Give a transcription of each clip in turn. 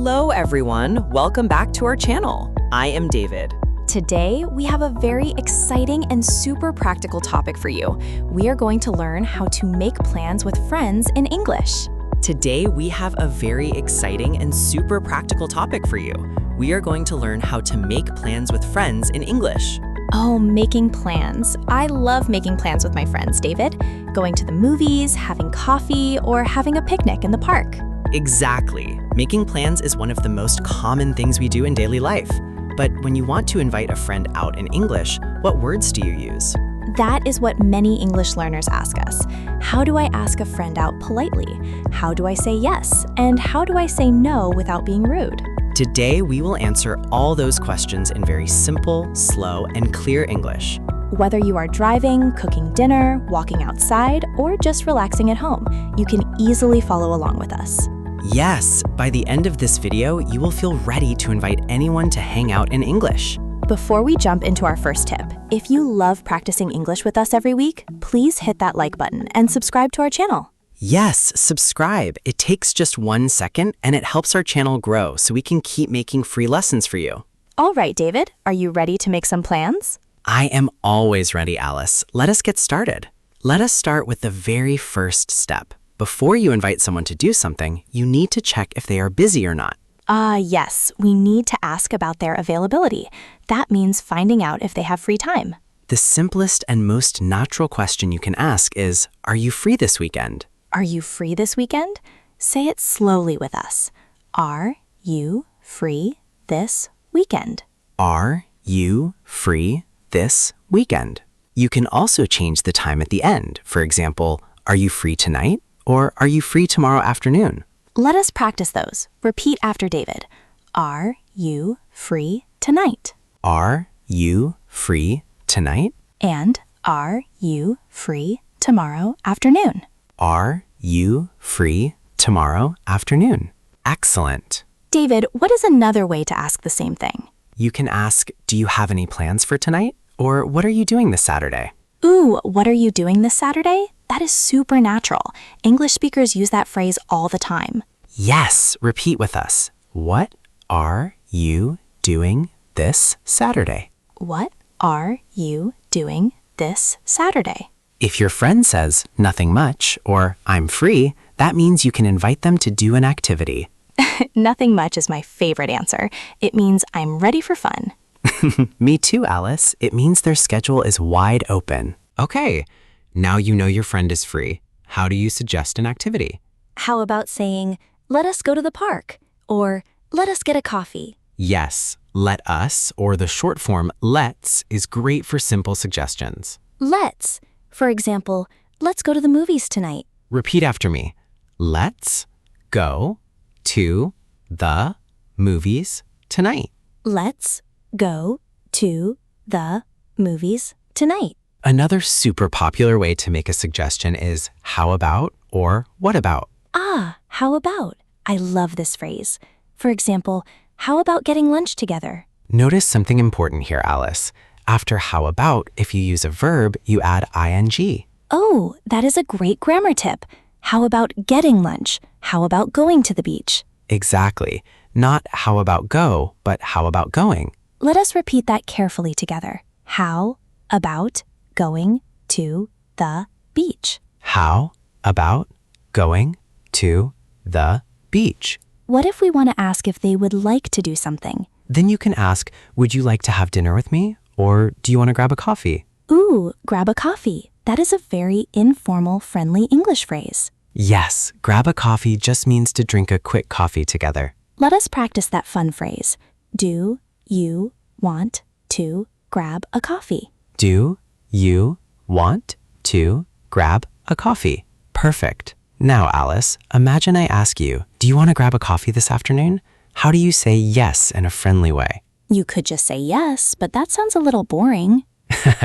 Hello, everyone. Welcome back to our channel. I am David. Today, we have a very exciting and super practical topic for you. We are going to learn how to make plans with friends in English. Today, we have a very exciting and super practical topic for you. We are going to learn how to make plans with friends in English. Oh, making plans. I love making plans with my friends, David. Going to the movies, having coffee, or having a picnic in the park. Exactly. Making plans is one of the most common things we do in daily life. But when you want to invite a friend out in English, what words do you use? That is what many English learners ask us. How do I ask a friend out politely? How do I say yes? And how do I say no without being rude? Today, we will answer all those questions in very simple, slow, and clear English. Whether you are driving, cooking dinner, walking outside, or just relaxing at home, you can easily follow along with us. Yes, by the end of this video, you will feel ready to invite anyone to hang out in English. Before we jump into our first tip, if you love practicing English with us every week, please hit that like button and subscribe to our channel. Yes, subscribe. It takes just 1 second and it helps our channel grow so we can keep making free lessons for you. All right, David, are you ready to make some plans? I am always ready, Alice. Let us get started. Let us start with the very first step. Before you invite someone to do something, you need to check if they are busy or not. Yes, we need to ask about their availability. That means finding out if they have free time. The simplest and most natural question you can ask is, are you free this weekend? Are you free this weekend? Say it slowly with us. Are you free this weekend? Are you free this weekend? You can also change the time at the end. For example, are you free tonight? Or are you free tomorrow afternoon? Let us practice those. Repeat after David. Are you free tonight? Are you free tonight? And are you free tomorrow afternoon? Are you free tomorrow afternoon? Excellent. David, what is another way to ask the same thing? You can ask, do you have any plans for tonight? Or what are you doing this Saturday? Ooh, what are you doing this Saturday? That is super natural. English speakers use that phrase all the time. Yes, repeat with us. What are you doing this Saturday? What are you doing this Saturday? If your friend says, nothing much, or I'm free, that means you can invite them to do an activity. Nothing much is my favorite answer. It means I'm ready for fun. Me too, Alice. It means their schedule is wide open. Okay, now you know your friend is free. How do you suggest an activity? How about saying, let us go to the park, or let us get a coffee? Yes, let us, or the short form let's, is great for simple suggestions. Let's. For example, let's go to the movies tonight. Repeat after me. Let's go to the movies tonight. Let's go to the movies tonight. Another super popular way to make a suggestion is how about or what about? How about? I love this phrase. For example, how about getting lunch together? Notice something important here, Alice. After how about, if you use a verb, you add ing. Oh, that is a great grammar tip. How about getting lunch? How about going to the beach? Exactly. Not how about go, but how about going? Let us repeat that carefully together. How about going to the beach? How about going to the beach? What if we want to ask if they would like to do something? Then you can ask, would you like to have dinner with me? Or do you want to grab a coffee? Ooh, grab a coffee. That is a very informal, friendly English phrase. Yes, grab a coffee just means to drink a quick coffee together. Let us practice that fun phrase. Do you want to grab a coffee? Do you want to grab a coffee? Perfect. Now, Alice, imagine I ask you, do you want to grab a coffee this afternoon? How do you say yes in a friendly way? You could just say yes, but that sounds a little boring.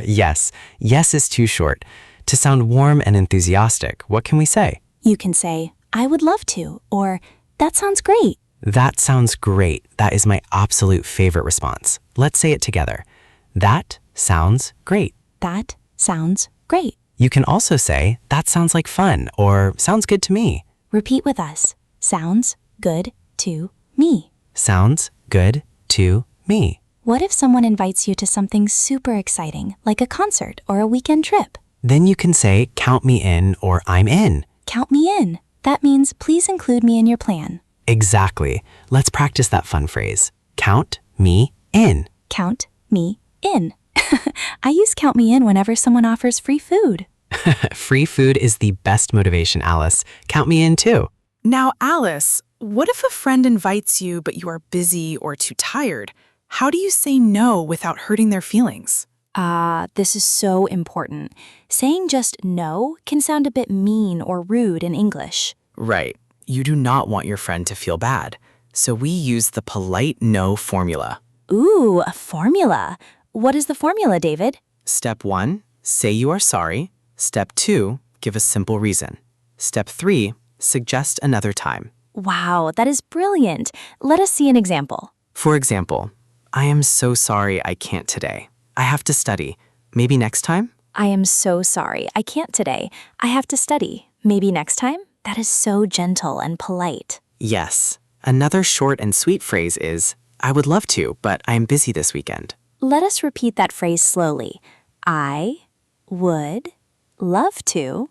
Yes. Yes is too short. To sound warm and enthusiastic, what can we say? You can say, I would love to, or that sounds great. That sounds great. That is my absolute favorite response. Let's say it together. That sounds great. That sounds great. You can also say, that sounds like fun, or sounds good to me. Repeat with us. Sounds good to me. Sounds good to me. What if someone invites you to something super exciting, like a concert or a weekend trip? Then you can say, count me in or I'm in. Count me in. That means please include me in your plan. Exactly. Let's practice that fun phrase. Count me in. Count me in. I use count me in whenever someone offers free food. Free food is the best motivation, Alice. Count me in too. Now, Alice, what if a friend invites you but you are busy or too tired? How do you say no without hurting their feelings? This is so important. Saying just no can sound a bit mean or rude in English. Right. You do not want your friend to feel bad. So we use the polite no formula. Ooh, a formula. What is the formula, David? Step 1, say you are sorry. Step 2, give a simple reason. Step 3, suggest another time. Wow, that is brilliant. Let us see an example. For example, I am so sorry I can't today. I have to study. Maybe next time? I am so sorry. I can't today. I have to study. Maybe next time? That is so gentle and polite. Yes. Another short and sweet phrase is, I would love to, but I am busy this weekend. Let us repeat that phrase slowly. I would love to,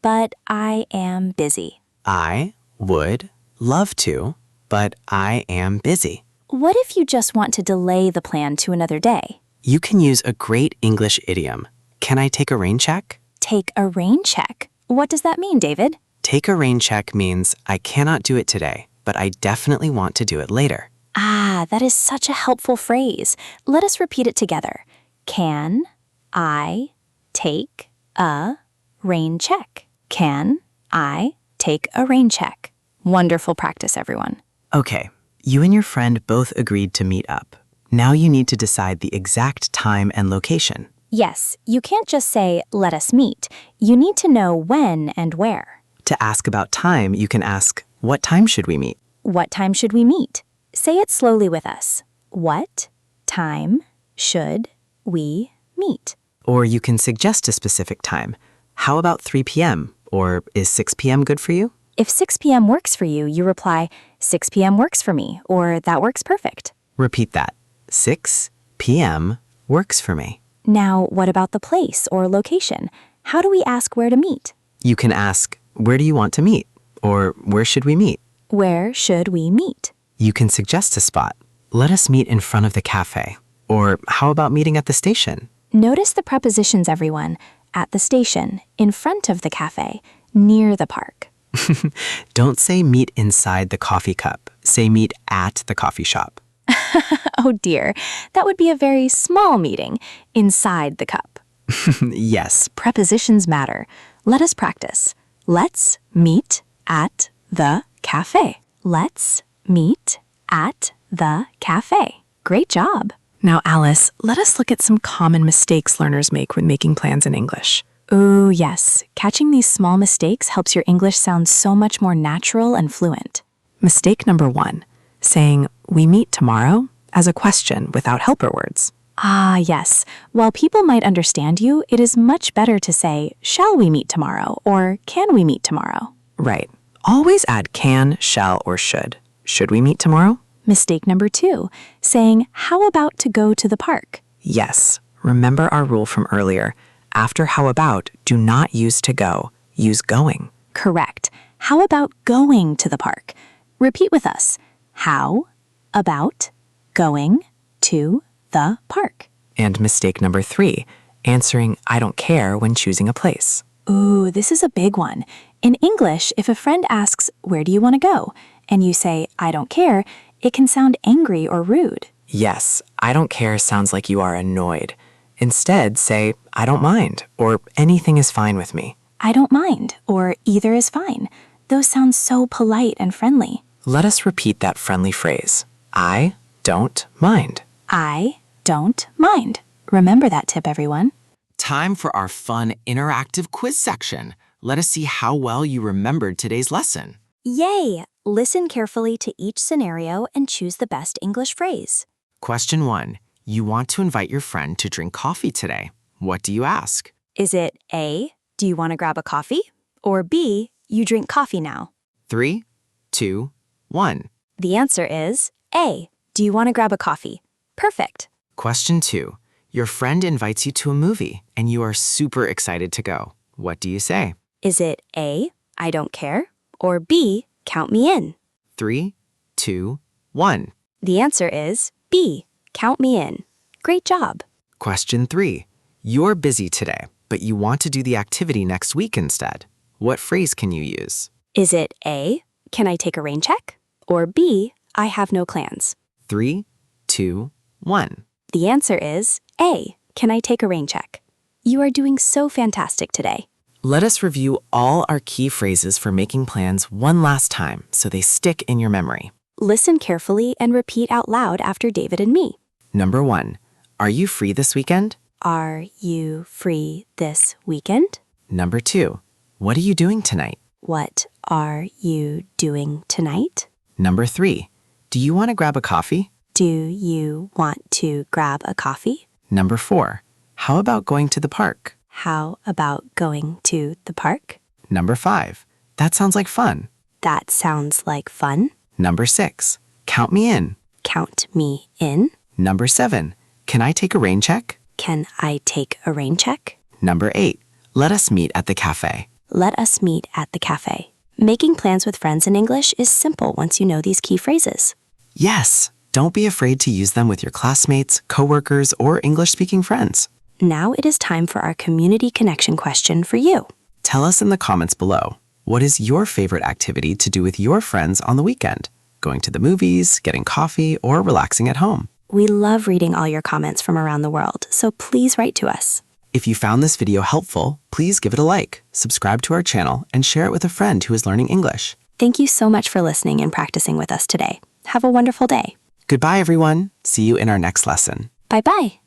but I am busy. I would love to, but I am busy. What if you just want to delay the plan to another day? You can use a great English idiom. Can I take a rain check? Take a rain check. What does that mean, David? Take a rain check means I cannot do it today, but I definitely want to do it later. That is such a helpful phrase. Let us repeat it together. Can I take a rain check? Can I take a rain check? Wonderful practice, everyone. Okay, you and your friend both agreed to meet up. Now you need to decide the exact time and location. Yes, you can't just say, let us meet. You need to know when and where. To ask about time, you can ask, what time should we meet? What time should we meet? Say it slowly with us. What time should we meet? Or you can suggest a specific time. How about 3 p.m.? Or is 6 p.m. good for you? If 6 p.m. works for you, you reply, 6 p.m. works for me, or that works perfect. Repeat that. 6 p.m. works for me. Now, what about the place or location? How do we ask where to meet? You can ask, where do you want to meet? Or where should we meet? Where should we meet? You can suggest a spot. Let us meet in front of the cafe. Or how about meeting at the station? Notice the prepositions, everyone. At the station, in front of the cafe, near the park. Don't say meet inside the coffee cup. Say meet at the coffee shop. Oh dear, that would be a very small meeting inside the cup. Yes. Prepositions matter. Let us practice. Let's meet at the cafe. Let's meet at the cafe. Great job. Now, Alice, let us look at some common mistakes learners make when making plans in English. Ooh, yes. Catching these small mistakes helps your English sound so much more natural and fluent. Mistake number 1, saying, we meet tomorrow, as a question without helper words. Yes. While people might understand you, it is much better to say, shall we meet tomorrow, or can we meet tomorrow? Right. Always add can, shall, or should. Should we meet tomorrow? Mistake number 2, saying, how about to go to the park? Yes. Remember our rule from earlier. After how about, do not use to go. Use going. Correct. How about going to the park? Repeat with us. How about going to the park? And mistake number 3, answering I don't care when choosing a place. Ooh, this is a big one. In English, if a friend asks, where do you want to go? And you say, I don't care, it can sound angry or rude. Yes, I don't care sounds like you are annoyed. Instead, say, I don't mind, or anything is fine with me. I don't mind, or either is fine. Those sound so polite and friendly. Let us repeat that friendly phrase. I don't mind. I don't mind. Remember that tip, everyone. Time for our fun interactive quiz section. Let us see how well you remembered today's lesson. Yay! Listen carefully to each scenario and choose the best English phrase. Question 1. You want to invite your friend to drink coffee today. What do you ask? Is it A, do you want to grab a coffee? Or B, you drink coffee now? 3, 2, 1. The answer is A. Do you want to grab a coffee? Perfect. Question 2. Your friend invites you to a movie and you are super excited to go. What do you say? Is it A. I don't care, or B. Count me in? 3, 2, 1. The answer is B. Count me in. Great job. Question 3. You're busy today, but you want to do the activity next week instead. What phrase can you use? Is it A. Can I take a rain check? Or B. I have no plans? 3, 2, 1. The answer is A. Can I take a rain check? You are doing so fantastic today. Let us review all our key phrases for making plans one last time so they stick in your memory. Listen carefully and repeat out loud after David and me. Number 1. Are you free this weekend? Are you free this weekend? Number 2. What are you doing tonight? What are you doing tonight? Number 3. Do you want to grab a coffee? Do you want to grab a coffee? Number 4. How about going to the park? How about going to the park? Number 5. That sounds like fun. That sounds like fun. Number 6. Count me in. Count me in. Number 7. Can I take a rain check? Can I take a rain check? Number 8. Let us meet at the cafe. Let us meet at the cafe. Making plans with friends in English is simple once you know these key phrases. Yes, don't be afraid to use them with your classmates, coworkers, or English-speaking friends. Now it is time for our community connection question for you. Tell us in the comments below, what is your favorite activity to do with your friends on the weekend? Going to the movies, getting coffee, or relaxing at home? We love reading all your comments from around the world, so please write to us. If you found this video helpful, please give it a like, subscribe to our channel, and share it with a friend who is learning English. Thank you so much for listening and practicing with us today. Have a wonderful day. Goodbye, everyone. See you in our next lesson. Bye-bye.